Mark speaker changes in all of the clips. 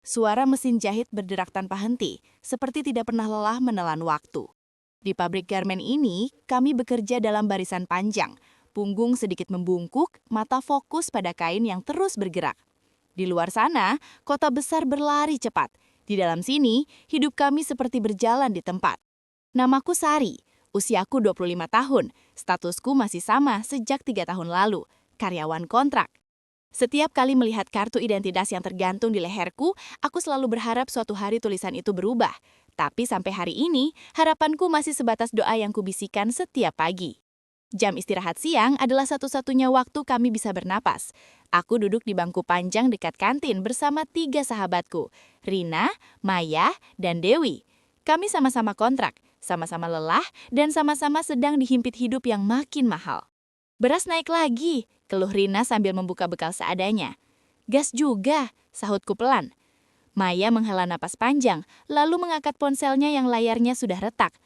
Speaker 1: Suara mesin jahit berderak tanpa henti, seperti tidak pernah lelah menelan waktu. Di pabrik garmen ini, kami bekerja dalam barisan panjang. Punggung sedikit membungkuk, mata fokus pada kain yang terus bergerak. Di luar sana, kota besar berlari cepat. Di dalam sini, hidup kami seperti berjalan di tempat. Namaku Sari, usiaku 25 tahun, statusku masih sama sejak 3 tahun lalu, karyawan kontrak. Setiap kali melihat kartu identitas yang tergantung di leherku, aku selalu berharap suatu hari tulisan itu berubah. Tapi sampai hari ini, harapanku masih sebatas doa yang kubisikan setiap pagi. Jam istirahat siang adalah satu-satunya waktu kami bisa bernapas. Aku duduk di bangku panjang dekat kantin bersama 3 sahabatku, Rina, Maya, dan Dewi. Kami sama-sama kontrak, sama-sama lelah, dan sama-sama sedang dihimpit hidup yang makin mahal. Beras naik lagi, keluh Rina sambil membuka bekal seadanya. Gas juga, sahutku pelan. Maya menghela napas panjang, lalu mengangkat ponselnya yang layarnya sudah retak.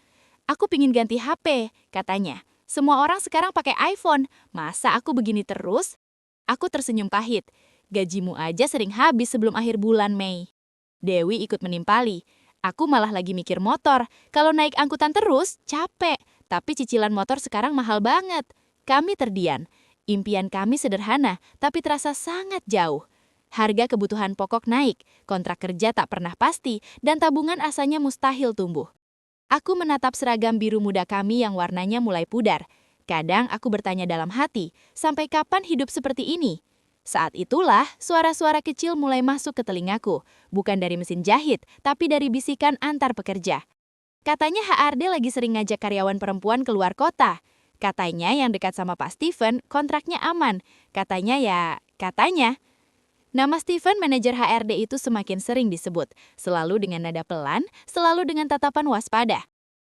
Speaker 1: Aku pingin ganti HP, katanya. Semua orang sekarang pakai iPhone, masa aku begini terus? Aku tersenyum pahit. Gajimu aja sering habis sebelum akhir bulan Mei. Dewi ikut menimpali. Aku malah lagi mikir motor. Kalau naik angkutan terus, capek. Tapi cicilan motor sekarang mahal banget. Kami terdiam. Impian kami sederhana, tapi terasa sangat jauh. Harga kebutuhan pokok naik, kontrak kerja tak pernah pasti, dan tabungan asanya mustahil tumbuh. Aku menatap seragam biru muda kami yang warnanya mulai pudar. Kadang aku bertanya dalam hati, sampai kapan hidup seperti ini? Saat itulah, suara-suara kecil mulai masuk ke telingaku. Bukan dari mesin jahit, tapi dari bisikan antar pekerja. Katanya HRD lagi sering ngajak karyawan perempuan keluar kota. Katanya yang dekat sama Pak Steven, kontraknya aman. Katanya. Nama Steven, manajer HRD itu semakin sering disebut. Selalu dengan nada pelan, selalu dengan tatapan waspada.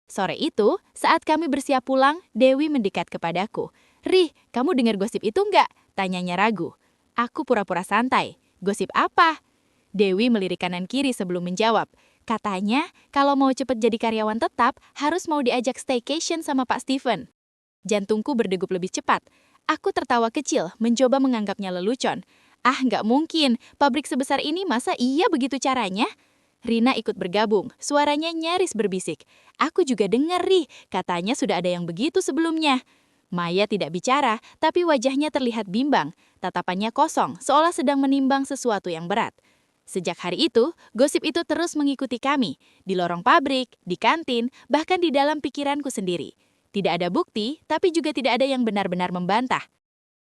Speaker 1: Sore itu, saat kami bersiap pulang, Dewi mendekat kepadaku. "Rih, kamu dengar gosip itu nggak?" Tanyanya ragu. Aku pura-pura santai. "Gosip apa?" Dewi melirik kanan kiri sebelum menjawab. Katanya, kalau mau cepat jadi karyawan tetap, harus mau diajak staycation sama Pak Steven. Jantungku berdegup lebih cepat. Aku tertawa kecil, mencoba menganggapnya lelucon. Ah, nggak mungkin. Pabrik sebesar ini masa iya begitu caranya? Rina ikut bergabung. Suaranya nyaris berbisik. Aku juga dengar, Ri. Katanya sudah ada yang begitu sebelumnya. Maya tidak bicara, tapi wajahnya terlihat bimbang. Tatapannya kosong, seolah sedang menimbang sesuatu yang berat. Sejak hari itu, gosip itu terus mengikuti kami. Di lorong pabrik, di kantin, bahkan di dalam pikiranku sendiri. Tidak ada bukti, tapi juga tidak ada yang benar-benar membantah.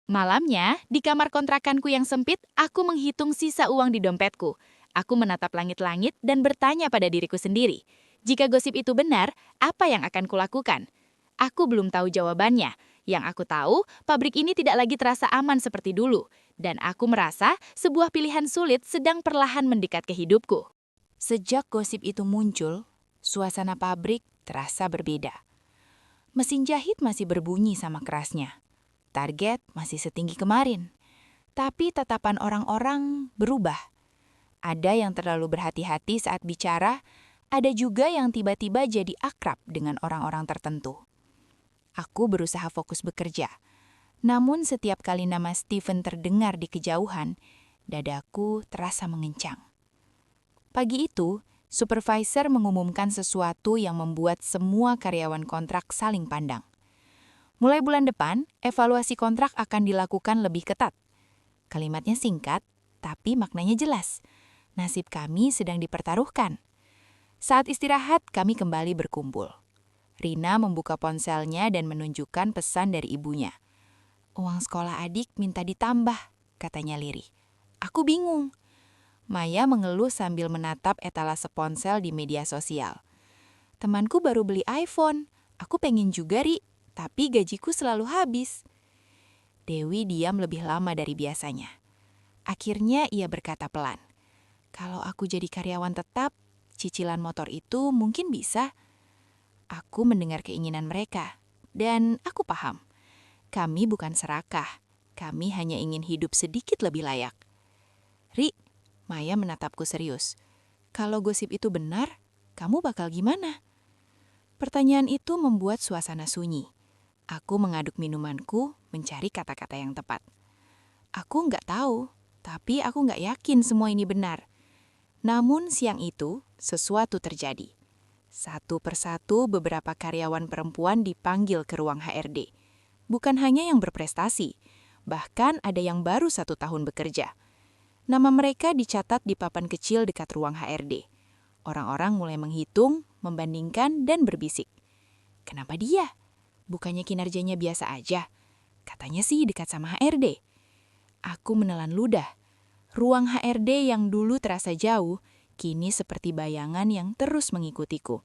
Speaker 1: Malamnya, di kamar kontrakanku yang sempit, aku menghitung sisa uang di dompetku. Aku menatap langit-langit dan bertanya pada diriku sendiri. Jika gosip itu benar, apa yang akan kulakukan? Aku belum tahu jawabannya. Yang aku tahu, pabrik ini tidak lagi terasa aman seperti dulu. Dan aku merasa sebuah pilihan sulit sedang perlahan mendekat ke hidupku. Sejak gosip itu muncul, suasana pabrik terasa berbeda. Mesin jahit masih berbunyi sama kerasnya. Target masih setinggi kemarin. Tapi tatapan orang-orang berubah. Ada yang terlalu berhati-hati saat bicara, ada juga yang tiba-tiba jadi akrab dengan orang-orang tertentu. Aku berusaha fokus bekerja. Namun setiap kali nama Steven terdengar di kejauhan, dadaku terasa mengencang. Pagi itu, supervisor mengumumkan sesuatu yang membuat semua karyawan kontrak saling pandang. Mulai bulan depan, evaluasi kontrak akan dilakukan lebih ketat. Kalimatnya singkat, tapi maknanya jelas. Nasib kami sedang dipertaruhkan. Saat istirahat, kami kembali berkumpul. Rina membuka ponselnya dan menunjukkan pesan dari ibunya. "Uang sekolah adik minta ditambah," katanya lirih. Aku bingung. Maya mengeluh sambil menatap etalase ponsel di media sosial. "Temanku baru beli iPhone. Aku pengen juga, Ri, tapi gajiku selalu habis." Dewi diam lebih lama dari biasanya. Akhirnya ia berkata pelan, "Kalau aku jadi karyawan tetap, cicilan motor itu mungkin bisa." Aku mendengar keinginan mereka, dan aku paham. Kami bukan serakah, kami hanya ingin hidup sedikit lebih layak. "Ri," Maya menatapku serius, "kalau gosip itu benar, kamu bakal gimana?" Pertanyaan itu membuat suasana sunyi. Aku mengaduk minumanku, mencari kata-kata yang tepat. "Aku nggak tahu, tapi aku nggak yakin semua ini benar." Namun siang itu, sesuatu terjadi. Satu persatu beberapa karyawan perempuan dipanggil ke ruang HRD. Bukan hanya yang berprestasi, bahkan ada yang baru 1 tahun bekerja. Nama mereka dicatat di papan kecil dekat ruang HRD. Orang-orang mulai menghitung, membandingkan, dan berbisik. Kenapa dia? Bukannya kinerjanya biasa aja. Katanya sih dekat sama HRD. Aku menelan ludah. Ruang HRD yang dulu terasa jauh, kini seperti bayangan yang terus mengikutiku.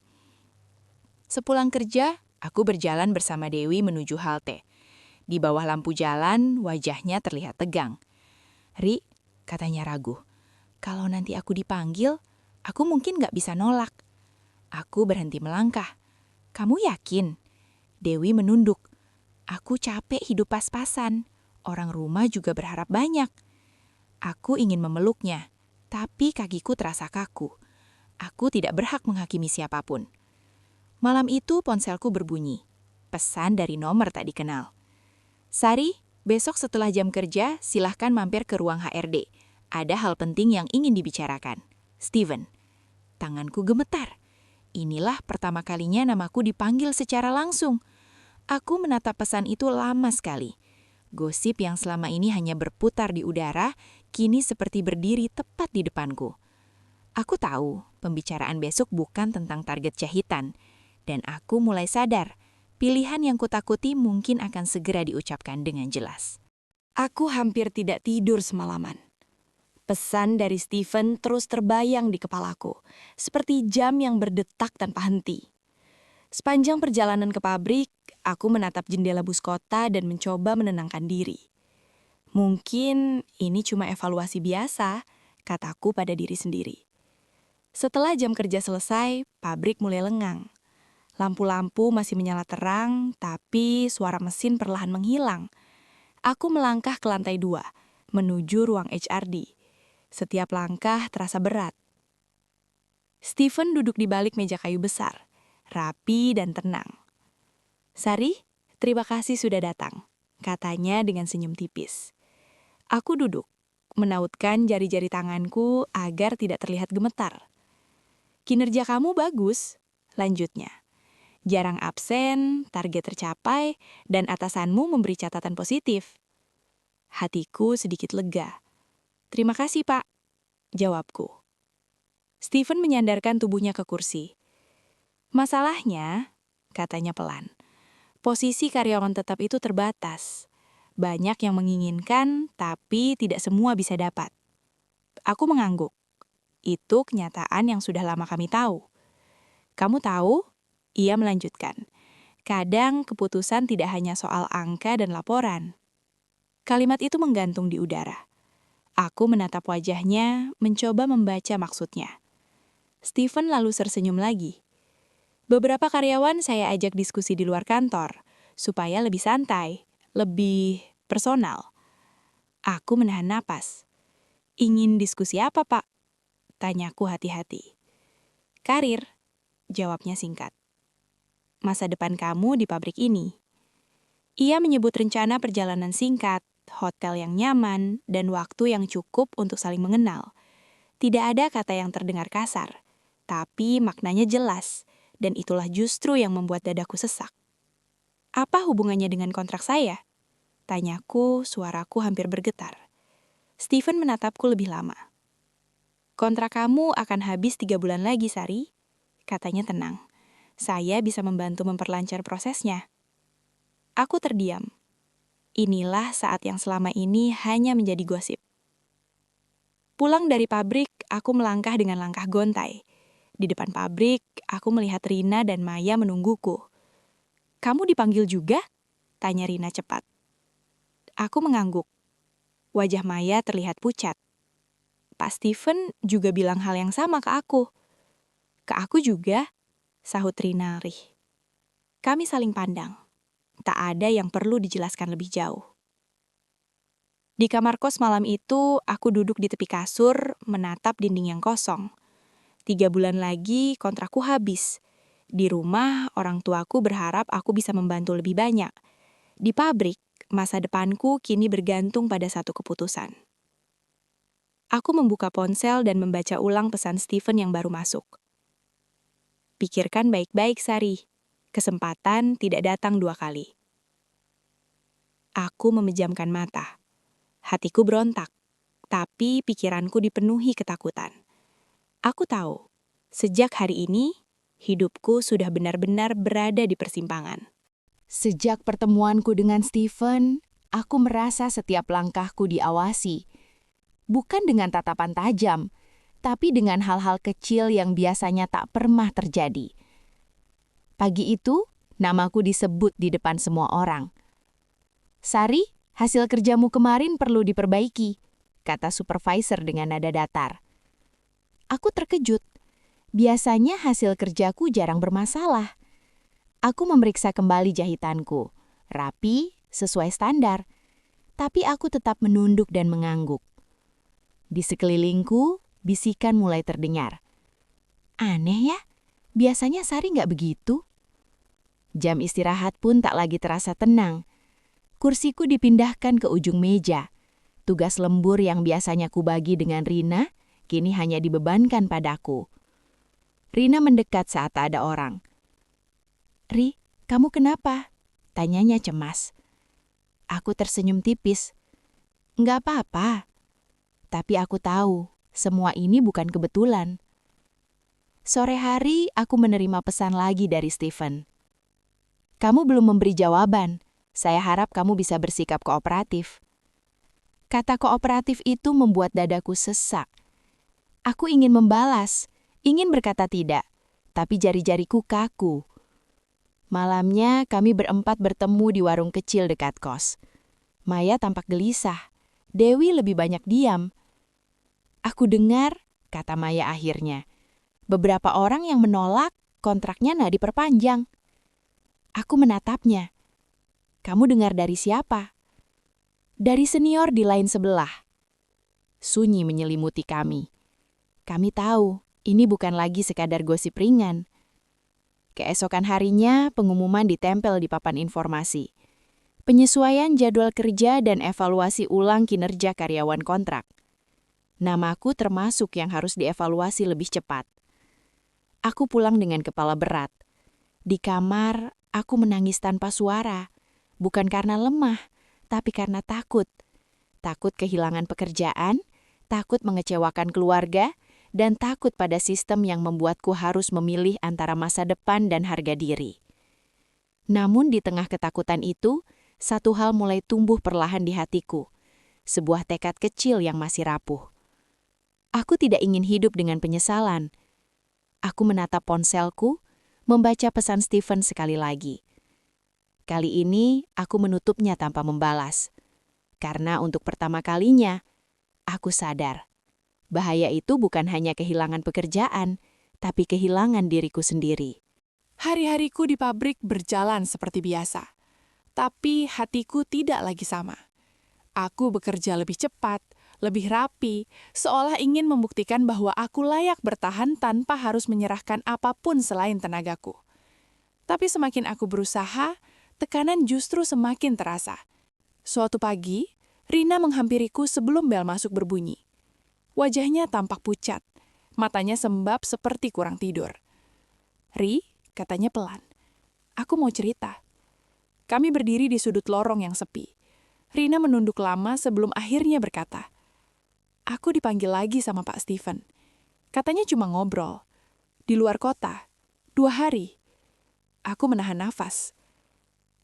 Speaker 1: Sepulang kerja, aku berjalan bersama Dewi menuju halte. Di bawah lampu jalan, wajahnya terlihat tegang. "Ri," katanya ragu, "kalau nanti aku dipanggil, aku mungkin nggak bisa nolak." Aku berhenti melangkah. "Kamu yakin?" Dewi menunduk. "Aku capek hidup pas-pasan. Orang rumah juga berharap banyak." Aku ingin memeluknya, tapi kakiku terasa kaku. Aku tidak berhak menghakimi siapapun. Malam itu ponselku berbunyi. Pesan dari nomor tak dikenal. "Sari, besok setelah jam kerja, silahkan mampir ke ruang HRD. Ada hal penting yang ingin dibicarakan. Steven." Tanganku gemetar. Inilah pertama kalinya namaku dipanggil secara langsung. Aku menatap pesan itu lama sekali. Gosip yang selama ini hanya berputar di udara, kini seperti berdiri tepat di depanku. Aku tahu pembicaraan besok bukan tentang target jahitan, dan aku mulai sadar pilihan yang kutakuti mungkin akan segera diucapkan dengan jelas. Aku hampir tidak tidur semalaman. Pesan dari Steven terus terbayang di kepalaku, seperti jam yang berdetak tanpa henti. Sepanjang perjalanan ke pabrik, aku menatap jendela bus kota dan mencoba menenangkan diri. Mungkin ini cuma evaluasi biasa, kataku pada diri sendiri. Setelah jam kerja selesai, pabrik mulai lengang. Lampu-lampu masih menyala terang, tapi suara mesin perlahan menghilang. Aku melangkah ke lantai 2, menuju ruang HRD. Setiap langkah terasa berat. Steven duduk di balik meja kayu besar, rapi dan tenang. "Sari, terima kasih sudah datang," katanya dengan senyum tipis. Aku duduk, menautkan jari-jari tanganku agar tidak terlihat gemetar. "Kinerja kamu bagus," lanjutnya. "Jarang absen, target tercapai, dan atasanmu memberi catatan positif." Hatiku sedikit lega. "Terima kasih, Pak," jawabku. Steven menyandarkan tubuhnya ke kursi. "Masalahnya," katanya pelan, "posisi karyawan tetap itu terbatas. Banyak yang menginginkan, tapi tidak semua bisa dapat." Aku mengangguk. Itu kenyataan yang sudah lama kami tahu. "Kamu tahu?" Ia melanjutkan. "Kadang keputusan tidak hanya soal angka dan laporan." Kalimat itu menggantung di udara. Aku menatap wajahnya, mencoba membaca maksudnya. Steven lalu tersenyum lagi. "Beberapa karyawan saya ajak diskusi di luar kantor, supaya lebih santai, lebih personal." Aku menahan napas. "Ingin diskusi apa, Pak?" tanyaku hati-hati. "Karir," jawabnya singkat. "Masa depan kamu di pabrik ini." Ia menyebut rencana perjalanan singkat, hotel yang nyaman, dan waktu yang cukup untuk saling mengenal. Tidak ada kata yang terdengar kasar, tapi maknanya jelas, dan itulah justru yang membuat dadaku sesak. "Apa hubungannya dengan kontrak saya?" tanyaku, suaraku hampir bergetar. Steven menatapku lebih lama. "Kontrak kamu akan habis 3 bulan lagi, Sari," katanya tenang. "Saya bisa membantu memperlancar prosesnya." Aku terdiam. Inilah saat yang selama ini hanya menjadi gosip. Pulang dari pabrik, aku melangkah dengan langkah gontai. Di depan pabrik, aku melihat Rina dan Maya menungguku. "Kamu dipanggil juga?" tanya Rina cepat. Aku mengangguk. Wajah Maya terlihat pucat. "Pak Steven juga bilang hal yang sama ke aku." "Ke aku juga," sahut Rina rih. Kami saling pandang. Tak ada yang perlu dijelaskan lebih jauh. Di kamar kos malam itu, aku duduk di tepi kasur, menatap dinding yang kosong. 3 bulan lagi kontrakku habis. Di rumah, orang tuaku berharap aku bisa membantu lebih banyak. Di pabrik, masa depanku kini bergantung pada satu keputusan.
Speaker 2: Aku membuka ponsel dan membaca ulang pesan Steven yang baru masuk. Pikirkan baik-baik, Sari. Kesempatan tidak datang 2 kali. Aku memejamkan mata. Hatiku berontak, tapi pikiranku dipenuhi ketakutan. Aku tahu, sejak hari ini, hidupku sudah benar-benar berada di persimpangan.
Speaker 1: Sejak pertemuanku dengan Steven, aku merasa setiap langkahku diawasi. Bukan dengan tatapan tajam, tapi dengan hal-hal kecil yang biasanya tak pernah terjadi. Pagi itu, namaku disebut di depan semua orang. "Sari, hasil kerjamu kemarin perlu diperbaiki," kata supervisor dengan nada datar. Aku terkejut. Biasanya hasil kerjaku jarang bermasalah. Aku memeriksa kembali jahitanku, rapi, sesuai standar. Tapi aku tetap menunduk dan mengangguk. Di sekelilingku, bisikan mulai terdengar. Aneh ya, biasanya Sari nggak begitu. Jam istirahat pun tak lagi terasa tenang. Kursiku dipindahkan ke ujung meja. Tugas lembur yang biasanya kubagi dengan Rina, kini hanya dibebankan padaku. Rina mendekat saat tak ada orang. "Ri, kamu kenapa?" tanyanya cemas. Aku tersenyum tipis. "Nggak apa-apa." Tapi aku tahu, semua ini bukan kebetulan. Sore hari, aku menerima pesan lagi dari Steven. "Kamu belum memberi jawaban. Saya harap kamu bisa bersikap kooperatif." Kata kooperatif itu membuat dadaku sesak. Aku ingin membalas, ingin berkata tidak, tapi jari-jariku kaku. Malamnya, kami berempat bertemu di warung kecil dekat kos. Maya tampak gelisah. Dewi lebih banyak diam. "Aku dengar," kata Maya akhirnya, "beberapa orang yang menolak kontraknya nggak diperpanjang." Aku menatapnya. "Kamu dengar dari siapa?" "Dari senior di lain sebelah." Sunyi menyelimuti kami. Kami tahu, ini bukan lagi sekadar gosip ringan. Keesokan harinya, pengumuman ditempel di papan informasi. Penyesuaian jadwal kerja dan evaluasi ulang kinerja karyawan kontrak. Namaku termasuk yang harus dievaluasi lebih cepat. Aku pulang dengan kepala berat. Di kamar, aku menangis tanpa suara. Bukan karena lemah, tapi karena takut. Takut kehilangan pekerjaan, takut mengecewakan keluarga, dan takut pada sistem yang membuatku harus memilih antara masa depan dan harga diri. Namun di tengah ketakutan itu, satu hal mulai tumbuh perlahan di hatiku. Sebuah tekad kecil yang masih rapuh. Aku tidak ingin hidup dengan penyesalan. Aku menatap ponselku, membaca pesan Steven sekali lagi. Kali ini, aku menutupnya tanpa membalas. Karena untuk pertama kalinya, aku sadar. Bahaya itu bukan hanya kehilangan pekerjaan, tapi kehilangan diriku sendiri. Hari-hariku di pabrik berjalan seperti biasa. Tapi hatiku tidak lagi sama. Aku bekerja lebih cepat, lebih rapi, seolah ingin membuktikan bahwa aku layak bertahan tanpa harus menyerahkan apapun selain tenagaku. Tapi semakin aku berusaha, tekanan justru semakin terasa. Suatu pagi, Rina menghampiriku sebelum bel masuk berbunyi. Wajahnya tampak pucat, matanya sembab seperti kurang tidur. "Ri," katanya pelan, "aku mau cerita." Kami berdiri di sudut lorong yang sepi. Rina menunduk lama sebelum akhirnya berkata, "Aku dipanggil lagi sama Pak Steven. Katanya cuma ngobrol. Di luar kota. 2 hari. Aku menahan nafas.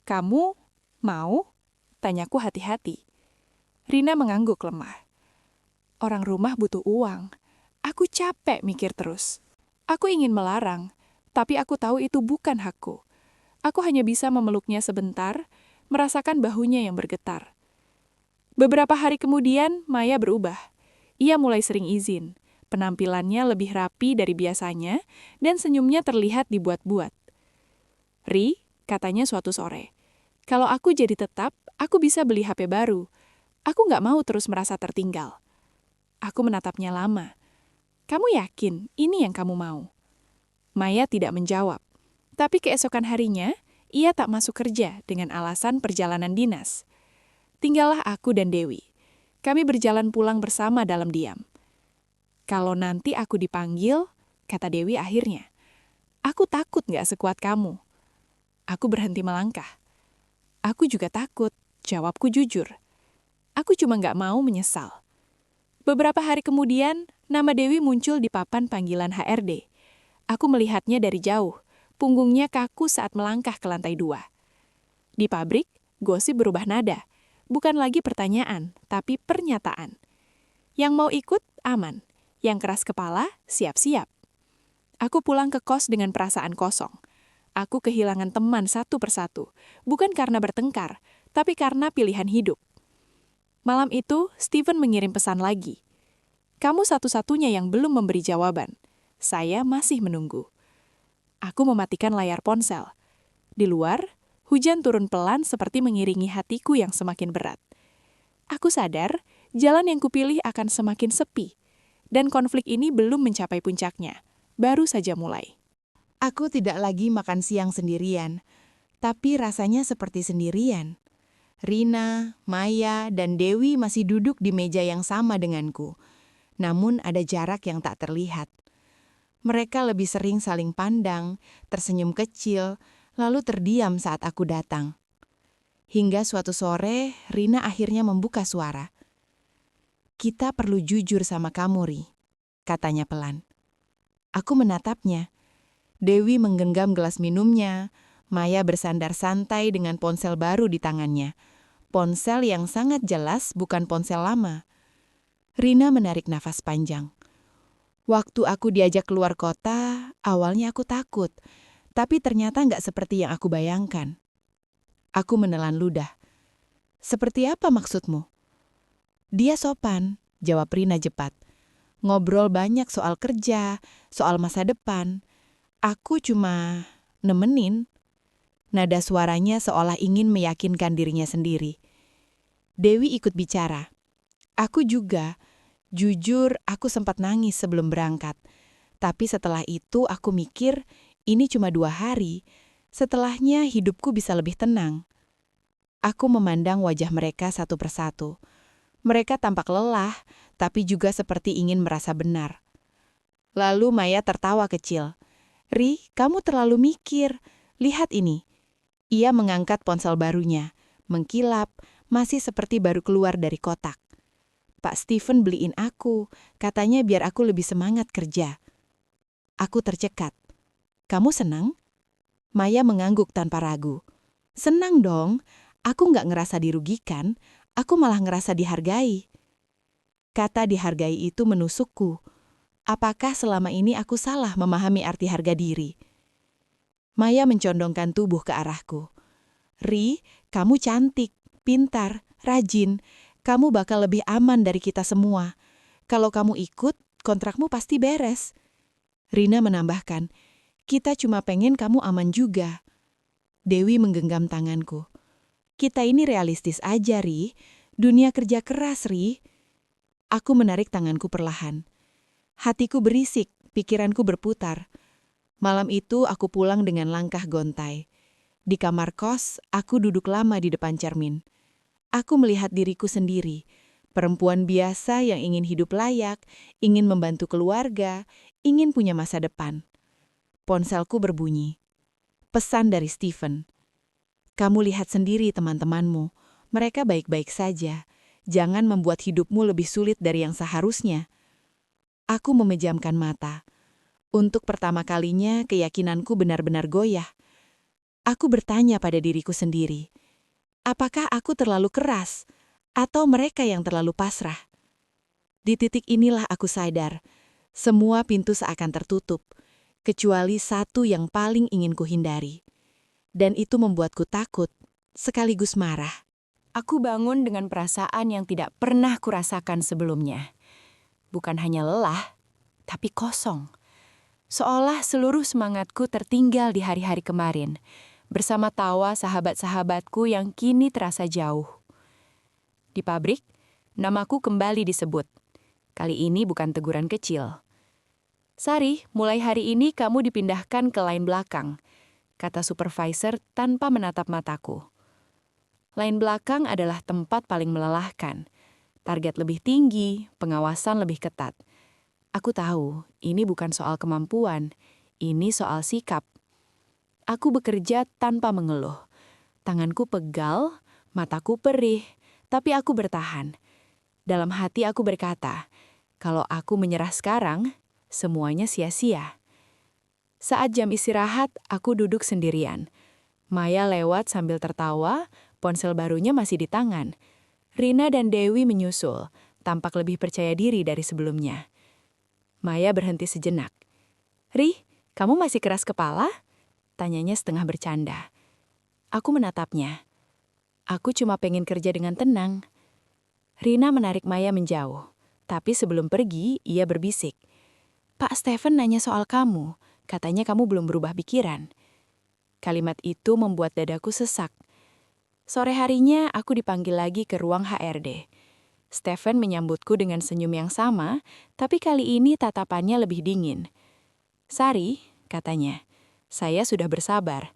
Speaker 1: "Kamu mau?" tanyaku hati-hati. Rina mengangguk lemah. "Orang rumah butuh uang. Aku capek mikir terus. Aku ingin melarang, tapi aku tahu itu bukan hakku. Aku hanya bisa memeluknya sebentar, merasakan bahunya yang bergetar." Beberapa hari kemudian, Maya berubah. Ia mulai sering izin. Penampilannya lebih rapi dari biasanya, dan senyumnya terlihat dibuat-buat. "Ri," katanya suatu sore, "kalau aku jadi tetap, aku bisa beli HP baru. Aku nggak mau terus merasa tertinggal." Aku menatapnya lama. "Kamu yakin ini yang kamu mau?" Maya tidak menjawab. Tapi keesokan harinya, ia tak masuk kerja dengan alasan perjalanan dinas. Tinggallah aku dan Dewi. Kami berjalan pulang bersama dalam diam.
Speaker 2: Kalau nanti aku dipanggil, kata Dewi akhirnya, aku takut nggak sekuat kamu. Aku berhenti melangkah. Aku juga takut, jawabku jujur. Aku cuma nggak mau menyesal. Beberapa hari kemudian, nama Dewi muncul di papan panggilan HRD. Aku melihatnya dari jauh, punggungnya kaku saat melangkah ke lantai 2. Di pabrik, gosip berubah nada. Bukan lagi pertanyaan, tapi pernyataan. Yang mau ikut, aman. Yang keras kepala, siap-siap. Aku pulang ke kos dengan perasaan kosong. Aku kehilangan teman satu persatu. Bukan karena bertengkar, tapi karena pilihan hidup. Malam itu, Steven mengirim pesan lagi. Kamu satu-satunya yang belum memberi jawaban. Saya masih menunggu. Aku mematikan layar ponsel. Di luar, hujan turun pelan seperti mengiringi hatiku yang semakin berat. Aku sadar, jalan yang kupilih akan semakin sepi. Dan konflik ini belum mencapai puncaknya. Baru saja mulai.
Speaker 1: Aku tidak lagi makan siang sendirian, tapi rasanya seperti sendirian. Rina, Maya, dan Dewi masih duduk di meja yang sama denganku. Namun ada jarak yang tak terlihat. Mereka lebih sering saling pandang, tersenyum kecil, lalu terdiam saat aku datang. Hingga suatu sore, Rina akhirnya membuka suara. Kita perlu jujur sama kamu, Ri, katanya pelan. Aku menatapnya. Dewi menggenggam gelas minumnya. Maya bersandar santai dengan ponsel baru di tangannya. Ponsel yang sangat jelas bukan ponsel lama. Rina menarik nafas panjang. Waktu aku diajak keluar kota, awalnya aku takut. Tapi ternyata nggak seperti yang aku bayangkan. Aku menelan ludah. Seperti apa maksudmu? Dia sopan, jawab Rina cepat. Ngobrol banyak soal kerja, soal masa depan. Aku cuma nemenin. Nada suaranya seolah ingin meyakinkan dirinya sendiri. Dewi ikut bicara. Aku juga. Jujur, aku sempat nangis sebelum berangkat. Tapi setelah itu aku mikir, ini cuma 2 hari. Setelahnya hidupku bisa lebih tenang. Aku memandang wajah mereka satu persatu. Mereka tampak lelah, tapi juga seperti ingin merasa benar. Lalu Maya tertawa kecil. Ri, kamu terlalu mikir. Lihat ini. Ia mengangkat ponsel barunya. Mengkilap, masih seperti baru keluar dari kotak. Pak Steven beliin aku. Katanya biar aku lebih semangat kerja. Aku tercekat. Kamu senang? Maya mengangguk tanpa ragu. Senang dong. Aku nggak ngerasa dirugikan. Aku malah ngerasa dihargai. Kata dihargai itu menusukku. Apakah selama ini aku salah memahami arti harga diri? Maya mencondongkan tubuh ke arahku. Ri, kamu cantik, pintar, rajin. Kamu bakal lebih aman dari kita semua. Kalau kamu ikut, kontrakmu pasti beres. Rina menambahkan, kita cuma pengen kamu aman juga. Dewi menggenggam tanganku. Kita ini realistis aja, Ri. Dunia kerja keras, Ri. Aku menarik tanganku perlahan. Hatiku berisik, pikiranku berputar. Malam itu aku pulang dengan langkah gontai. Di kamar kos, aku duduk lama di depan cermin. Aku melihat diriku sendiri, perempuan biasa yang ingin hidup layak, ingin membantu keluarga, ingin punya masa depan. Ponselku berbunyi. Pesan dari Steven. Kamu lihat sendiri teman-temanmu, mereka baik-baik saja. Jangan membuat hidupmu lebih sulit dari yang seharusnya. Aku memejamkan mata. Untuk pertama kalinya, keyakinanku benar-benar goyah. Aku bertanya pada diriku sendiri. Apakah aku terlalu keras, atau mereka yang terlalu pasrah? Di titik inilah aku sadar, semua pintu seakan tertutup, kecuali satu yang paling ingin kuhindari. Dan itu membuatku takut, sekaligus marah. Aku bangun dengan perasaan yang tidak pernah kurasakan sebelumnya. Bukan hanya lelah, tapi kosong. Seolah seluruh semangatku tertinggal di hari-hari kemarin, bersama tawa sahabat-sahabatku yang kini terasa jauh. Di pabrik, namaku kembali disebut. Kali ini bukan teguran kecil. Sari, mulai hari ini kamu dipindahkan ke line belakang, kata supervisor tanpa menatap mataku. Line belakang adalah tempat paling melelahkan. Target lebih tinggi, pengawasan lebih ketat. Aku tahu, ini bukan soal kemampuan, ini soal sikap. Aku bekerja tanpa mengeluh. Tanganku pegal, mataku perih, tapi aku bertahan. Dalam hati aku berkata, kalau aku menyerah sekarang, semuanya sia-sia. Saat jam istirahat, aku duduk sendirian. Maya lewat sambil tertawa, ponsel barunya masih di tangan. Rina dan Dewi menyusul, tampak lebih percaya diri dari sebelumnya. Maya berhenti sejenak. "Ri, kamu masih keras kepala?" Tanyanya setengah bercanda. Aku menatapnya. "Aku cuma pengen kerja dengan tenang." Rina menarik Maya menjauh. Tapi sebelum pergi, ia berbisik. "Pak Stephen nanya soal kamu. Katanya kamu belum berubah pikiran." Kalimat itu membuat dadaku sesak. Sore harinya, aku dipanggil lagi ke ruang HRD. Stephen menyambutku dengan senyum yang sama, tapi kali ini tatapannya lebih dingin. "Sari," katanya, "saya sudah bersabar."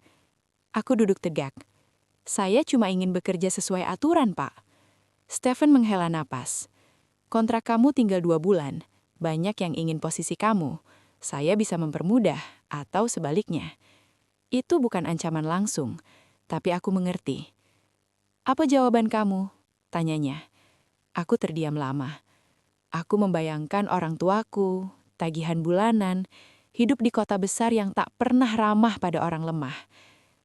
Speaker 1: Aku duduk tegak. "Saya cuma ingin bekerja sesuai aturan, Pak." Stephen menghela napas. "Kontrak kamu tinggal 2 bulan. Banyak yang ingin posisi kamu. Saya bisa mempermudah, atau sebaliknya." Itu bukan ancaman langsung, tapi aku mengerti. "Apa jawaban kamu?" tanyanya. Aku terdiam lama. Aku membayangkan orang tuaku, tagihan bulanan, hidup di kota besar yang tak pernah ramah pada orang lemah.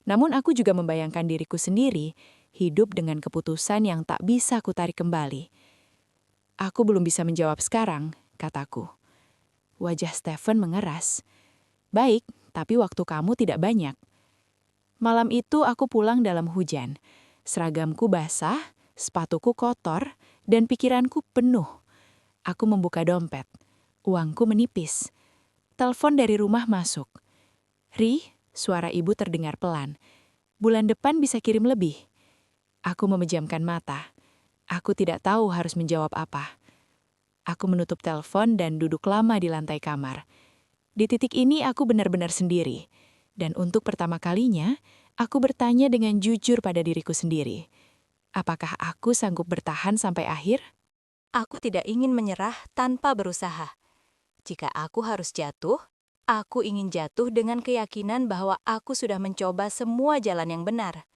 Speaker 1: Namun aku juga membayangkan diriku sendiri, hidup dengan keputusan yang tak bisa kutarik kembali. "Aku belum bisa menjawab sekarang," kataku. Wajah Stephen mengeras. "Baik, tapi waktu kamu tidak banyak." Malam itu aku pulang dalam hujan. Seragamku basah, sepatuku kotor, dan pikiranku penuh. Aku membuka dompet. Uangku menipis. Telepon dari rumah masuk. "Ri," suara ibu terdengar pelan. "Bulan depan bisa kirim lebih." Aku memejamkan mata. Aku tidak tahu harus menjawab apa. Aku menutup telepon dan duduk lama di lantai kamar. Di titik ini aku benar-benar sendiri. Dan untuk pertama kalinya, aku bertanya dengan jujur pada diriku sendiri. Apakah aku sanggup bertahan sampai akhir?
Speaker 2: Aku tidak ingin menyerah tanpa berusaha. Jika aku harus jatuh, aku ingin jatuh dengan keyakinan bahwa aku sudah mencoba semua jalan yang benar.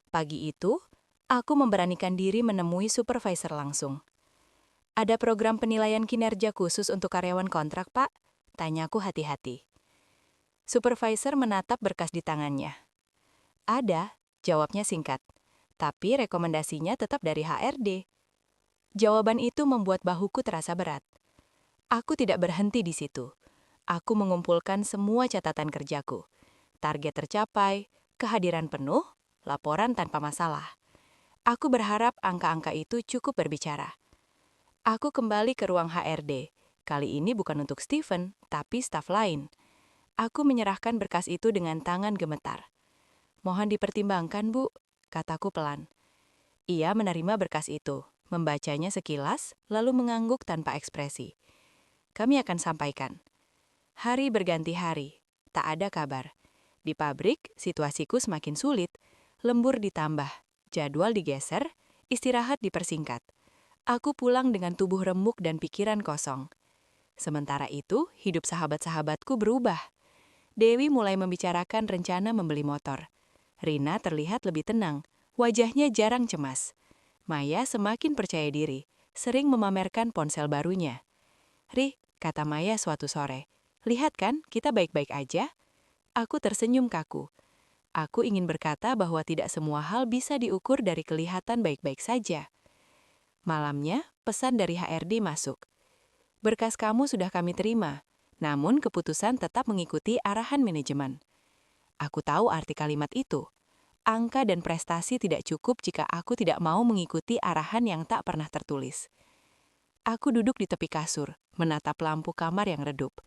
Speaker 2: Pagi itu, aku memberanikan diri menemui supervisor langsung. "Ada program penilaian kinerja khusus untuk karyawan kontrak, Pak?" Tanyaku hati-hati. Supervisor menatap berkas di tangannya. "Ada," jawabnya singkat. "Tapi rekomendasinya tetap dari HRD." Jawaban itu membuat bahuku terasa berat. Aku tidak berhenti di situ. Aku mengumpulkan semua catatan kerjaku. Target tercapai, kehadiran penuh, laporan tanpa masalah. Aku berharap angka-angka itu cukup berbicara. Aku kembali ke ruang HRD. Kali ini bukan untuk Stephen, tapi staf lain. Aku menyerahkan berkas itu dengan tangan gemetar. "Mohon dipertimbangkan, Bu," kataku pelan. Ia menerima berkas itu, membacanya sekilas, lalu mengangguk tanpa ekspresi. "Kami akan sampaikan." Hari berganti hari, tak ada kabar. Di pabrik, situasiku semakin sulit. Lembur ditambah, jadwal digeser, istirahat dipersingkat. Aku pulang dengan tubuh remuk dan pikiran kosong. Sementara itu, hidup sahabat-sahabatku berubah. Dewi mulai membicarakan rencana membeli motor. Rina terlihat lebih tenang, wajahnya jarang cemas. Maya semakin percaya diri, sering memamerkan ponsel barunya. "Ri," kata Maya suatu sore, "lihat kan, kita baik-baik aja." Aku tersenyum kaku. Aku ingin berkata bahwa tidak semua hal bisa diukur dari kelihatan baik-baik saja. Malamnya, pesan dari HRD masuk. "Berkas kamu sudah kami terima, namun keputusan tetap mengikuti arahan manajemen." Aku tahu arti kalimat itu. Angka dan prestasi tidak cukup jika aku tidak mau mengikuti arahan yang tak pernah tertulis. Aku duduk di tepi kasur, menatap lampu kamar yang redup.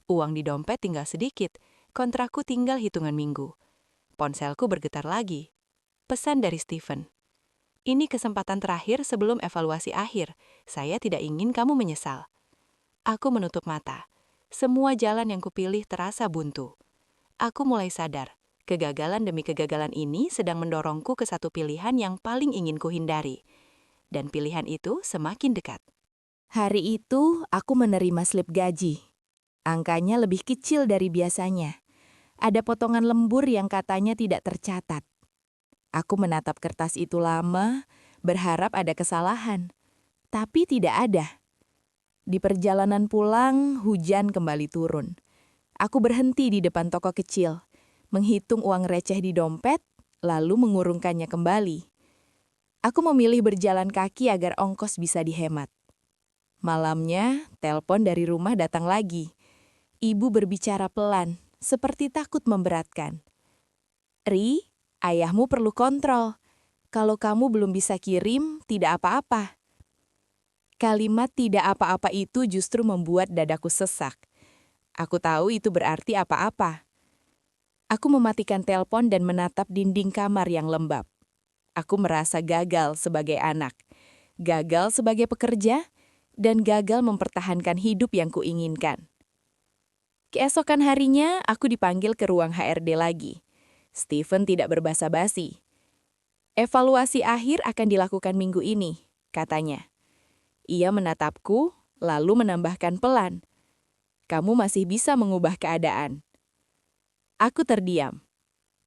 Speaker 2: Uang di dompet tinggal sedikit, kontrakku tinggal hitungan minggu. Ponselku bergetar lagi. Pesan dari Stephen. "Ini kesempatan terakhir sebelum evaluasi akhir. Saya tidak ingin kamu menyesal." Aku menutup mata. Semua jalan yang kupilih terasa buntu. Aku mulai sadar, kegagalan demi kegagalan ini sedang mendorongku ke satu pilihan yang paling ingin kuhindari. Dan pilihan itu semakin dekat.
Speaker 1: Hari itu aku menerima slip gaji. Angkanya lebih kecil dari biasanya. Ada potongan lembur yang katanya tidak tercatat. Aku menatap kertas itu lama, berharap ada kesalahan. Tapi tidak ada. Di perjalanan pulang, hujan kembali turun. Aku berhenti di depan toko kecil, menghitung uang receh di dompet, lalu mengurungkannya kembali. Aku memilih berjalan kaki agar ongkos bisa dihemat. Malamnya, telepon dari rumah datang lagi. Ibu berbicara pelan, seperti takut memberatkan. "Ri, ayahmu perlu kontrol. Kalau kamu belum bisa kirim, tidak apa-apa." Kalimat "tidak apa-apa" itu justru membuat dadaku sesak. Aku tahu itu berarti apa-apa. Aku mematikan telepon dan menatap dinding kamar yang lembab. Aku merasa gagal sebagai anak, gagal sebagai pekerja, dan gagal mempertahankan hidup yang kuinginkan. Keesokan harinya, aku dipanggil ke ruang HRD lagi. Steven tidak berbasa-basi. "Evaluasi akhir akan dilakukan minggu ini," katanya. Ia menatapku, lalu menambahkan pelan, "Kamu masih bisa mengubah keadaan." Aku terdiam.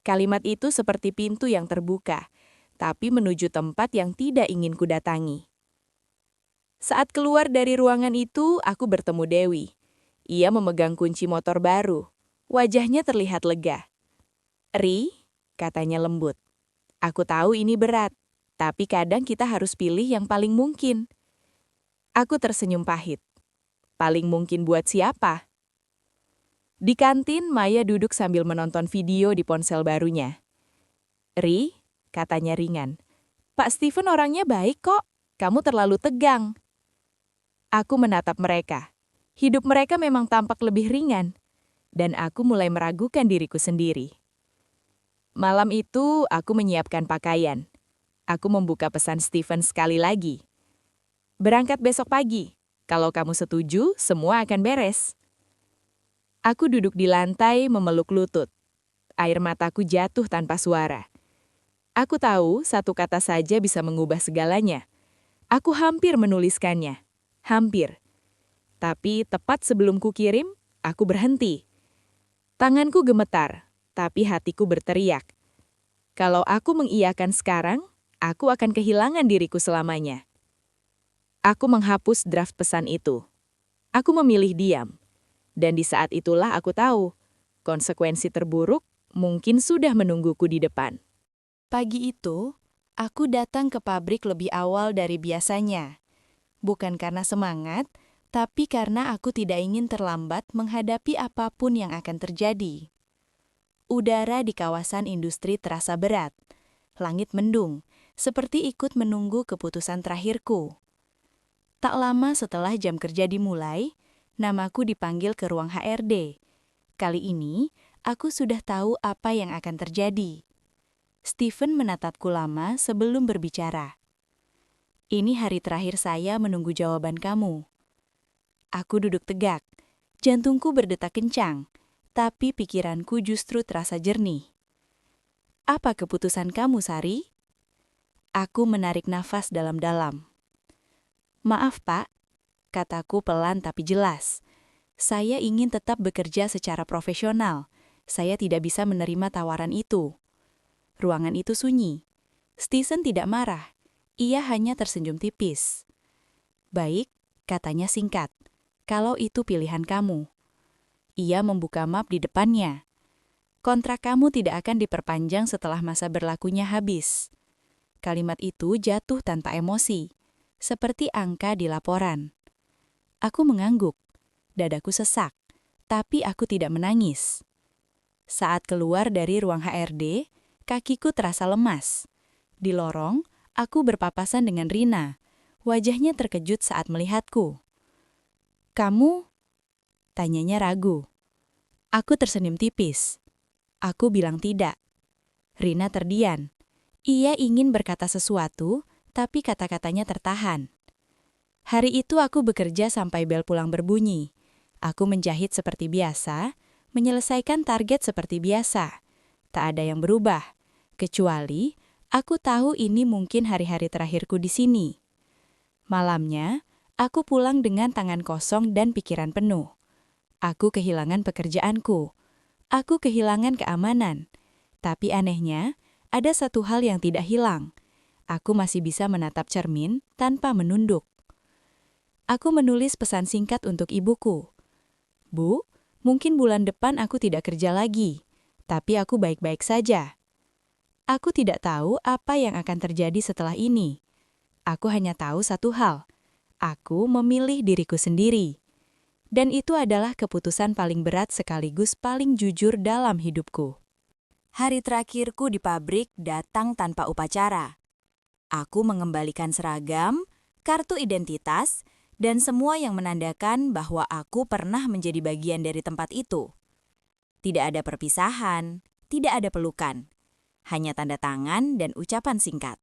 Speaker 1: Kalimat itu seperti pintu yang terbuka, tapi menuju tempat yang tidak ingin kudatangi. Saat keluar dari ruangan itu, aku bertemu Dewi. Ia memegang kunci motor baru. Wajahnya terlihat lega. "Ri," katanya lembut, "aku tahu ini berat, tapi kadang kita harus pilih yang paling mungkin." Aku tersenyum pahit. Paling mungkin buat siapa? Di kantin, Maya duduk sambil menonton video di ponsel barunya. "Ri," katanya ringan, "Pak Steven orangnya baik kok, kamu terlalu tegang." Aku menatap mereka. Hidup mereka memang tampak lebih ringan, dan aku mulai meragukan diriku sendiri. Malam itu, aku menyiapkan pakaian. Aku membuka pesan Steven sekali lagi. "Berangkat besok pagi. Kalau kamu setuju, semua akan beres." Aku duduk di lantai memeluk lutut. Air mataku jatuh tanpa suara. Aku tahu satu kata saja bisa mengubah segalanya. Aku hampir menuliskannya. Hampir. Tapi tepat sebelum kukirim, aku berhenti. Tanganku gemetar, tapi hatiku berteriak. Kalau aku mengiyakan sekarang, aku akan kehilangan diriku selamanya. Aku menghapus draft pesan itu. Aku memilih diam. Dan di saat itulah aku tahu, konsekuensi terburuk mungkin sudah menungguku di depan. Pagi itu, aku datang ke pabrik lebih awal dari biasanya. Bukan karena semangat, tapi karena aku tidak ingin terlambat menghadapi apapun yang akan terjadi. Udara di kawasan industri terasa berat. Langit mendung, seperti ikut menunggu keputusan terakhirku. Tak lama setelah jam kerja dimulai, namaku dipanggil ke ruang HRD. Kali ini, aku sudah tahu apa yang akan terjadi. Steven menatapku lama sebelum berbicara. "Ini hari terakhir saya menunggu jawaban kamu." Aku duduk tegak, jantungku berdetak kencang, tapi pikiranku justru terasa jernih. "Apa keputusan kamu, Sari?" Aku menarik nafas dalam-dalam. "Maaf, Pak," kataku pelan tapi jelas. "Saya ingin tetap bekerja secara profesional. Saya tidak bisa menerima tawaran itu." Ruangan itu sunyi. Steven tidak marah. Ia hanya tersenyum tipis. "Baik," katanya singkat. "Kalau itu pilihan kamu." Ia membuka map di depannya. "Kontrak kamu tidak akan diperpanjang setelah masa berlakunya habis." Kalimat itu jatuh tanpa emosi, seperti angka di laporan. Aku mengangguk. Dadaku sesak, tapi aku tidak menangis. Saat keluar dari ruang HRD, kakiku terasa lemas. Di lorong, aku berpapasan dengan Rina. Wajahnya terkejut saat melihatku. "Kamu?" tanyanya ragu. Aku tersenyum tipis. Aku bilang tidak. Rina terdiam. Ia ingin berkata sesuatu, tapi kata-katanya tertahan. Hari itu aku bekerja sampai bel pulang berbunyi. Aku menjahit seperti biasa, menyelesaikan target seperti biasa. Tak ada yang berubah, kecuali aku tahu ini mungkin hari-hari terakhirku di sini. Malamnya,
Speaker 2: Aku pulang dengan tangan kosong dan pikiran penuh. Aku kehilangan pekerjaanku. Aku kehilangan keamanan. Tapi anehnya, ada satu hal yang tidak hilang. Aku masih bisa menatap cermin tanpa menunduk. Aku menulis pesan singkat untuk ibuku. Bu, mungkin bulan depan aku tidak kerja lagi, tapi aku baik-baik saja. Aku tidak tahu apa yang akan terjadi setelah ini. Aku hanya tahu satu hal. Aku memilih diriku sendiri. Dan itu adalah keputusan paling berat sekaligus paling jujur dalam hidupku.
Speaker 1: Hari terakhirku di pabrik datang tanpa upacara. Aku mengembalikan seragam, kartu identitas, dan semua yang menandakan bahwa aku pernah menjadi bagian dari tempat itu. Tidak ada perpisahan, tidak ada pelukan. Hanya tanda tangan dan ucapan singkat.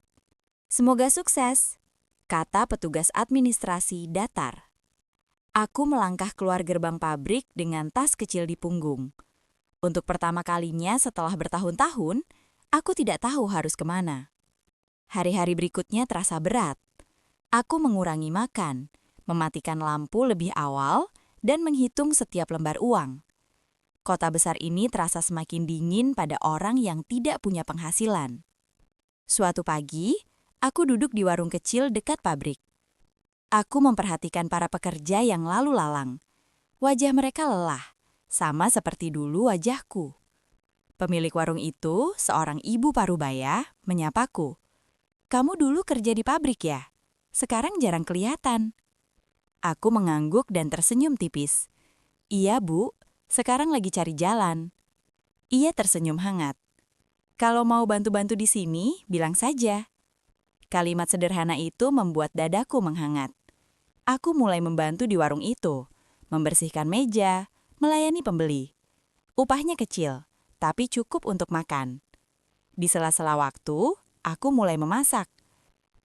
Speaker 1: Semoga sukses, kata petugas administrasi datar. Aku melangkah keluar gerbang pabrik dengan tas kecil di punggung. Untuk pertama kalinya setelah bertahun-tahun, aku tidak tahu harus kemana. Hari-hari berikutnya terasa berat. Aku mengurangi makan, mematikan lampu lebih awal, dan menghitung setiap lembar uang. Kota besar ini terasa semakin dingin pada orang yang tidak punya penghasilan. Suatu pagi, aku duduk di warung kecil dekat pabrik. Aku memperhatikan para pekerja yang lalu lalang. Wajah mereka lelah, sama seperti dulu wajahku. Pemilik warung itu, seorang ibu parubaya, menyapaku. "Kamu dulu kerja di pabrik ya? Sekarang jarang kelihatan." Aku mengangguk dan tersenyum tipis. "Iya, Bu. Sekarang lagi cari jalan." Ia tersenyum hangat. "Kalau mau bantu-bantu di sini, bilang saja." Kalimat sederhana itu membuat dadaku menghangat. Aku mulai membantu di warung itu, membersihkan meja, melayani pembeli. Upahnya kecil, tapi cukup untuk makan. Di sela-sela waktu, aku mulai memasak.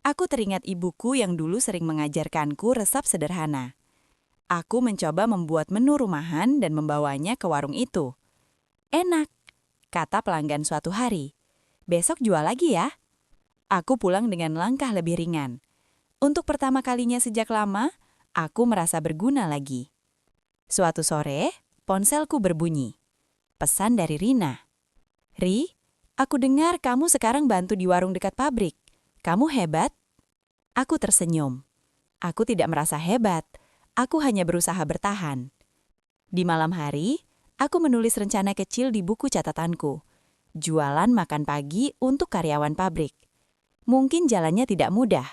Speaker 1: Aku teringat ibuku yang dulu sering mengajarkanku resep sederhana. Aku mencoba membuat menu rumahan dan membawanya ke warung itu. "Enak," kata pelanggan suatu hari. "Besok jual lagi ya." Aku pulang dengan langkah lebih ringan. Untuk pertama kalinya sejak lama, aku merasa berguna lagi. Suatu sore, ponselku berbunyi. Pesan dari Rina. "Ri, aku dengar kamu sekarang bantu di warung dekat pabrik. Kamu hebat." Aku tersenyum. Aku tidak merasa hebat. Aku hanya berusaha bertahan. Di malam hari, aku menulis rencana kecil di buku catatanku. Jualan makan pagi untuk karyawan pabrik. Mungkin jalannya tidak mudah,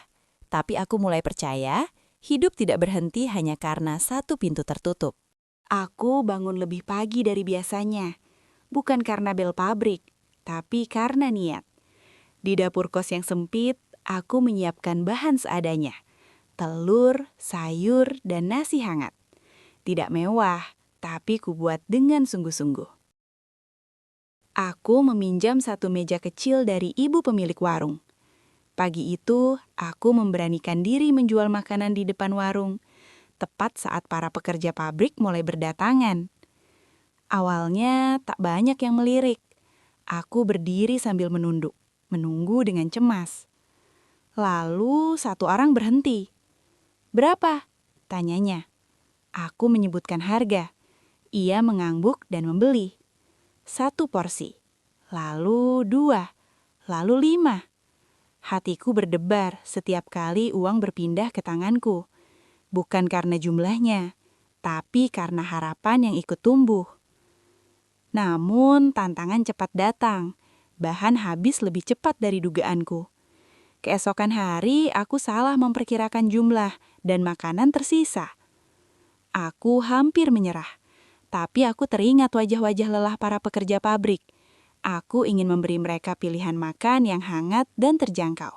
Speaker 1: tapi aku mulai percaya hidup tidak berhenti hanya karena satu pintu tertutup. Aku bangun lebih pagi dari biasanya. Bukan karena bel pabrik, tapi karena niat. Di dapur kos yang sempit, aku menyiapkan bahan seadanya. Telur, sayur, dan nasi hangat. Tidak mewah, tapi kubuat dengan sungguh-sungguh. Aku meminjam satu meja kecil dari ibu pemilik warung. Pagi itu, aku memberanikan diri menjual makanan di depan warung, tepat saat para pekerja pabrik mulai berdatangan. Awalnya tak banyak yang melirik. Aku berdiri sambil menunduk, menunggu dengan cemas. Lalu satu orang berhenti. "Berapa?" tanyanya. Aku menyebutkan harga. Ia mengangguk dan membeli. Satu porsi, lalu dua, lalu 5. Hatiku berdebar setiap kali uang berpindah ke tanganku. Bukan karena jumlahnya, tapi karena harapan yang ikut tumbuh. Namun tantangan cepat datang. Bahan habis lebih cepat dari dugaanku. Keesokan hari, aku salah memperkirakan jumlah dan makanan tersisa. Aku hampir menyerah, tapi aku teringat wajah-wajah lelah para pekerja pabrik. Aku ingin memberi mereka pilihan makan yang hangat dan terjangkau.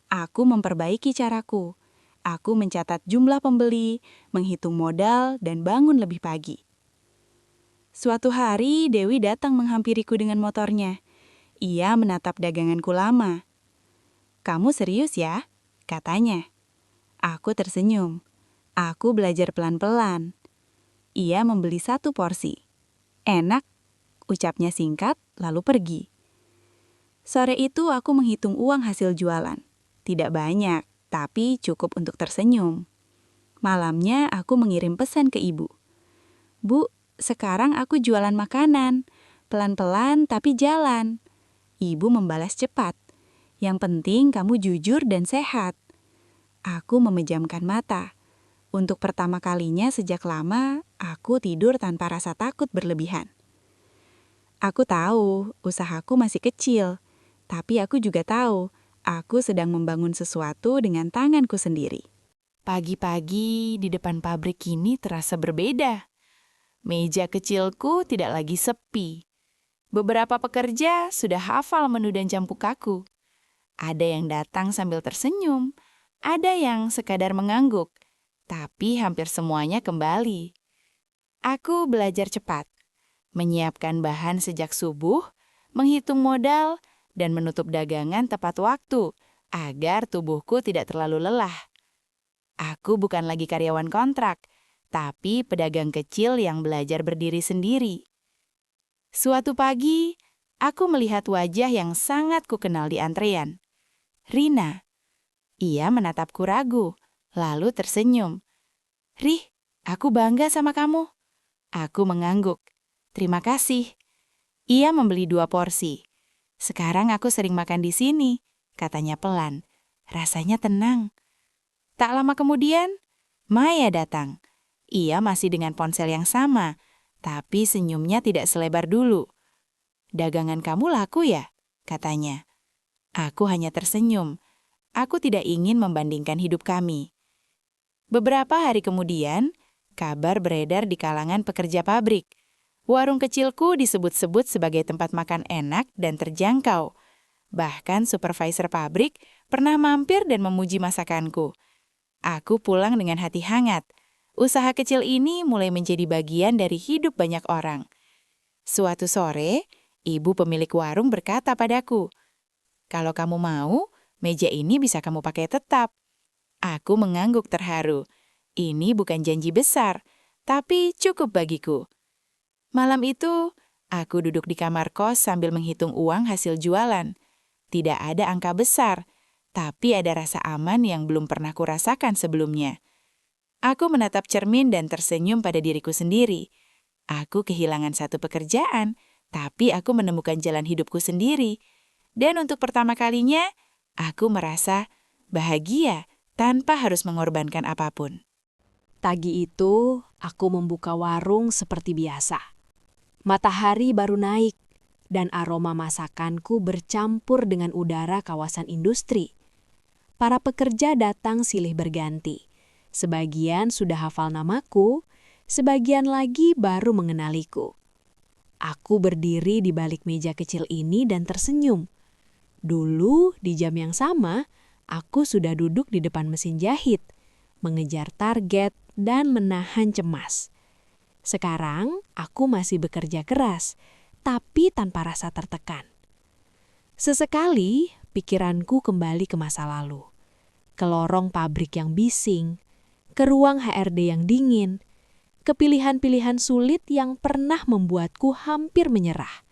Speaker 1: Aku memperbaiki caraku. Aku mencatat jumlah pembeli, menghitung modal, dan bangun lebih pagi. Suatu hari, Dewi datang menghampiriku dengan motornya. Ia menatap daganganku lama. "Kamu serius ya?" katanya. Aku tersenyum. Aku belajar pelan-pelan. Ia membeli satu porsi. "Enak," ucapnya singkat, lalu pergi. Sore itu aku menghitung uang hasil jualan. Tidak banyak, tapi cukup untuk tersenyum.
Speaker 2: Malamnya aku mengirim pesan ke ibu. Bu, sekarang aku jualan makanan. Pelan-pelan tapi jalan. Ibu membalas cepat. Yang penting kamu jujur dan sehat. Aku memejamkan mata. Untuk pertama kalinya sejak lama, aku tidur tanpa rasa takut berlebihan. Aku tahu usahaku masih kecil, tapi aku juga tahu aku sedang membangun sesuatu dengan tanganku sendiri.
Speaker 1: Pagi-pagi di depan pabrik ini terasa berbeda. Meja kecilku tidak lagi sepi. Beberapa pekerja sudah hafal menu dan jam pukaku. Ada yang datang sambil tersenyum, ada yang sekadar mengangguk, tapi hampir semuanya kembali. Aku belajar cepat, menyiapkan bahan sejak subuh, menghitung modal, dan menutup dagangan tepat waktu agar tubuhku tidak terlalu lelah. Aku bukan lagi karyawan kontrak, tapi pedagang kecil yang belajar berdiri sendiri. Suatu pagi, aku melihat wajah yang sangat kukenal di antrean. Rina. Ia menatapku ragu, lalu tersenyum. Rih, aku bangga sama kamu. Aku mengangguk. Terima kasih. Ia membeli 2 porsi. Sekarang aku sering makan di sini, katanya pelan. Rasanya tenang. Tak lama kemudian, Maya datang. Ia masih dengan ponsel yang sama, tapi senyumnya tidak selebar dulu. Dagangan kamu laku ya? Katanya. Aku hanya tersenyum. Aku tidak ingin membandingkan hidup kami. Beberapa hari kemudian, kabar beredar di kalangan pekerja pabrik. Warung kecilku disebut-sebut sebagai tempat makan enak dan terjangkau. Bahkan supervisor pabrik pernah mampir dan memuji masakanku. Aku pulang dengan hati hangat. Usaha kecil ini mulai menjadi bagian dari hidup banyak orang. Suatu sore, ibu pemilik warung berkata padaku, "Kalau kamu mau, meja ini bisa kamu pakai tetap." Aku mengangguk terharu. Ini bukan janji besar, tapi cukup bagiku. Malam itu, aku duduk di kamar kos sambil menghitung uang hasil jualan. Tidak ada angka besar, tapi ada rasa aman yang belum pernah kurasakan sebelumnya. Aku menatap cermin dan tersenyum pada diriku sendiri. Aku kehilangan satu pekerjaan, tapi aku menemukan jalan hidupku sendiri. Dan untuk pertama kalinya, aku merasa bahagia tanpa harus mengorbankan apapun.
Speaker 3: Pagi itu, aku membuka warung seperti biasa. Matahari baru naik, dan aroma masakanku bercampur dengan udara kawasan industri. Para pekerja datang silih berganti. Sebagian sudah hafal namaku, sebagian lagi baru mengenaliku. Aku berdiri di balik meja kecil ini dan tersenyum. Dulu, di jam yang sama, aku sudah duduk di depan mesin jahit, mengejar target dan menahan cemas. Sekarang, aku masih bekerja keras, tapi tanpa rasa tertekan. Sesekali, pikiranku kembali ke masa lalu. Ke lorong pabrik yang bising, ke ruang HRD yang dingin, ke pilihan-pilihan sulit yang pernah membuatku hampir menyerah.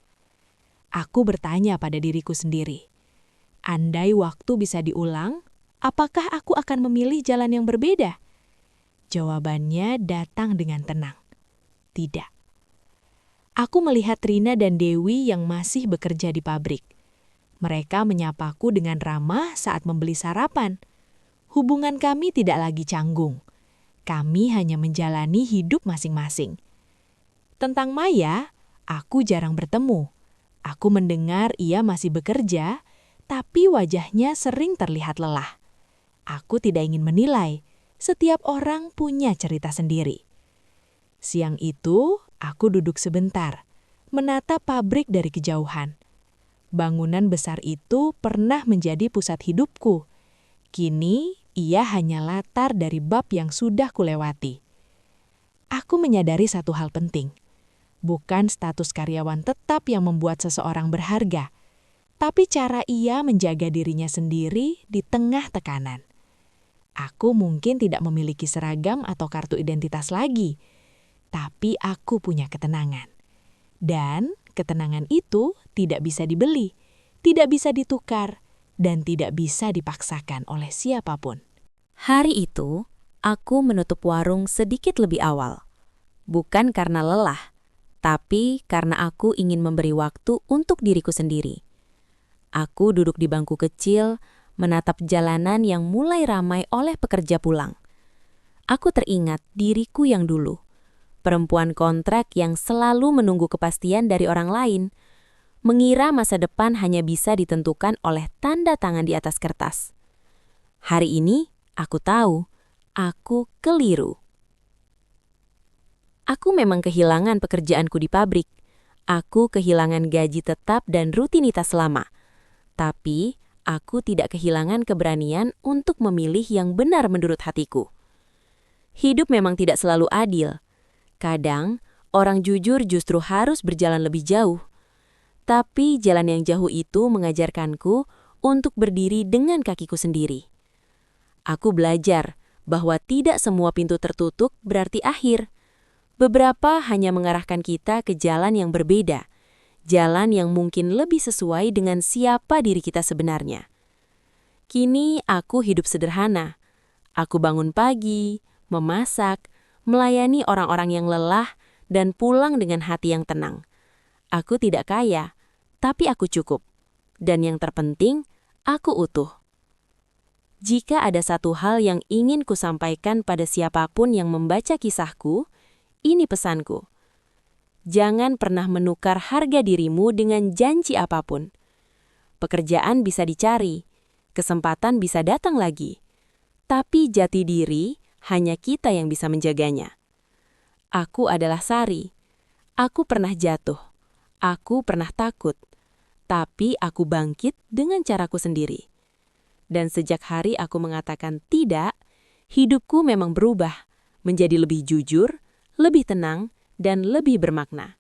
Speaker 3: Aku bertanya pada diriku sendiri, andai waktu bisa diulang, apakah aku akan memilih jalan yang berbeda? Jawabannya datang dengan tenang. Tidak. Aku melihat Rina dan Dewi yang masih bekerja di pabrik. Mereka menyapaku dengan ramah saat membeli sarapan. Hubungan kami tidak lagi canggung. Kami hanya menjalani hidup masing-masing. Tentang Maya, aku jarang bertemu. Aku mendengar ia masih bekerja, tapi wajahnya sering terlihat lelah. Aku tidak ingin menilai. Setiap orang punya cerita sendiri. Siang itu, aku duduk sebentar, menatap pabrik dari kejauhan. Bangunan besar itu pernah menjadi pusat hidupku. Kini, ia hanya latar dari bab yang sudah kulewati. Aku menyadari satu hal penting. Bukan status karyawan tetap yang membuat seseorang berharga, tapi cara ia menjaga dirinya sendiri di tengah tekanan. Aku mungkin tidak memiliki seragam atau kartu identitas lagi, tapi aku punya ketenangan. Dan ketenangan itu tidak bisa dibeli, tidak bisa ditukar, dan tidak bisa dipaksakan oleh siapapun.
Speaker 4: Hari itu, aku menutup warung sedikit lebih awal. Bukan karena lelah, tapi karena aku ingin memberi waktu untuk diriku sendiri. Aku duduk di bangku kecil, menatap jalanan yang mulai ramai oleh pekerja pulang. Aku teringat diriku yang dulu, perempuan kontrak yang selalu menunggu kepastian dari orang lain, mengira masa depan hanya bisa ditentukan oleh tanda tangan di atas kertas. Hari ini, aku tahu, aku keliru. Aku memang kehilangan pekerjaanku di pabrik. Aku kehilangan gaji tetap dan rutinitas lama. Tapi, aku tidak kehilangan keberanian untuk memilih yang benar menurut hatiku. Hidup memang tidak selalu adil. Kadang, orang jujur justru harus berjalan lebih jauh. Tapi jalan yang jauh itu mengajarkanku untuk berdiri dengan kakiku sendiri. Aku belajar bahwa tidak semua pintu tertutup berarti akhir. Beberapa hanya mengarahkan kita ke jalan yang berbeda, jalan yang mungkin lebih sesuai dengan siapa diri kita sebenarnya. Kini aku hidup sederhana. Aku bangun pagi, memasak, melayani orang-orang yang lelah, dan pulang dengan hati yang tenang. Aku tidak kaya, tapi aku cukup. Dan yang terpenting, aku utuh. Jika ada satu hal yang ingin kusampaikan pada siapapun yang membaca kisahku, ini pesanku. Jangan pernah menukar harga dirimu dengan janji apapun. Pekerjaan bisa dicari, kesempatan bisa datang lagi. Tapi jati diri hanya kita yang bisa menjaganya. Aku adalah Sari. Aku pernah jatuh. Aku pernah takut. Tapi aku bangkit dengan caraku sendiri. Dan sejak hari aku mengatakan tidak, hidupku memang berubah, menjadi lebih jujur, lebih tenang, dan lebih bermakna.